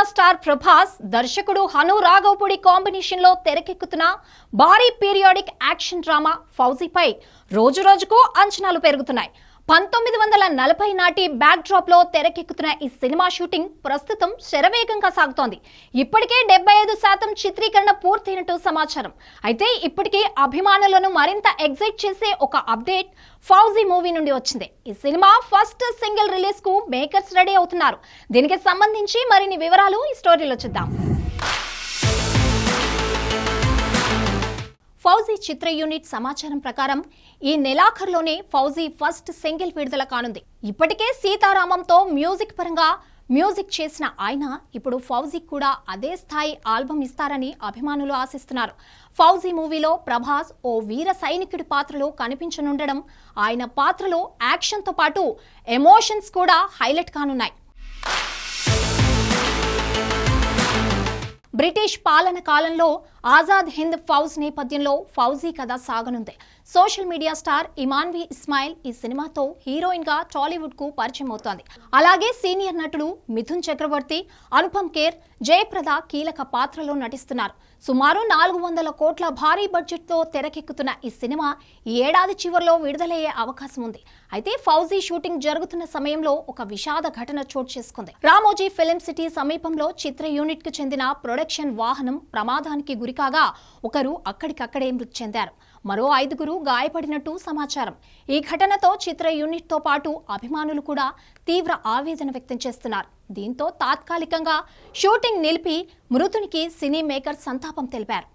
Star Prabhas దర్శకుడు Hanu Raghavapudi combination లో తెరకెక్కుతున్న భారీ పీరియాడిక్ యాక్షన్ డ్రామా ఫౌజీపై రోజురోజుకు అంచనాలు పెరుగుతున్నాయి. 1940 నాటి బ్యాక్ డ్రాప్ లో తెరకెక్కుతున్న ఈ సినిమా షూటింగ్ ప్రస్తుతం శరవేగంగా సాగుతోంది. ఇప్పటికే 75% చిత్రీకరణ పూర్తయినట్టు సమాచారం. అయితే ఇప్పటికే అభిమానులను మరింత ఎగ్జైట్ చేసే ఒక అప్డేట్ ఫౌజీ మూవీ నుండి వచ్చింది. ఈ సినిమా ఫస్ట్ సింగిల్ రిలీజ్ కు మేకర్స్ రెడీ అవుతున్నారు. దీనికి సంబంధించి మరిన్ని వివరాలు ఈ స్టోరీలో చూద్దాం. ఫౌజీ చిత్ర యూనిట్ సమాచారం ప్రకారం ఈ నెలాఖరులోనే ఫౌజీ ఫస్ట్ సింగిల్ విడుదల కానుంది. ఇప్పటికే సీతారామంతో మ్యూజిక్ పరంగా మ్యూజిక్ చేసిన ఆయన ఇప్పుడు ఫౌజీ కూడా అదే స్థాయి ఆల్బమ్ ఇస్తారని అభిమానులు ఆశిస్తున్నారు. ఫౌజీ మూవీలో ప్రభాస్ ఓ వీర సైనికుడి పాత్రలో కనిపించనుండడం, ఆయన పాత్రలో యాక్షన్తో పాటు ఎమోషన్స్ కూడా హైలైట్ కానున్నాయి. బ్రిటిష్ పాలన కాలంలో ఆజాద్ హింద్ ఫౌజ్ నేపథ్యంలో ఫౌజీ కథ సాగనుంది. Social media star Imanvi Ismail ఈ సినిమాతో హీరోయిన్ గా టాలీవుడ్ కు పరిచయం అవుతోంది. అలాగే సీనియర్ నటుడు మిథున్ చక్రవర్తి, అనుపమ్ ఖేర్, జయప్రద కీలక పాత్రలో నటిస్తున్నారు. సుమారు 400 కోట్ల భారీ బడ్జెట్ తో తెరకెక్కుతున్న ఈ సినిమా ఈ ఏడాది చివరిలో విడుదలయ్యే అవకాశం ఉంది. అయితే ఫౌజీ షూటింగ్ జరుగుతున్న సమయంలో ఒక విషాద ఘటన చోటు చేసుకుంది. రామోజీ ఫిలిం సిటీ సమీపంలో చిత్ర యూనిట్ కు చెందిన ప్రొడక్షన్ వాహనం ప్రమాదానికి గురికాగా ఒకరు అక్కడికక్కడే మృతి చెందారు. మరో 5గురు గాయపడినట్టు సమాచారం. ఈ ఘటనతో చిత్ర యూనిట్ తో పాటు అభిమానులు కూడా తీవ్ర ఆవేదన వ్యక్తం చేస్తున్నారు. దీంతో తాత్కాలికంగా షూటింగ్ నిలిపి మృతునికి సినీ మేకర్ సంతాపం తెలిపారు.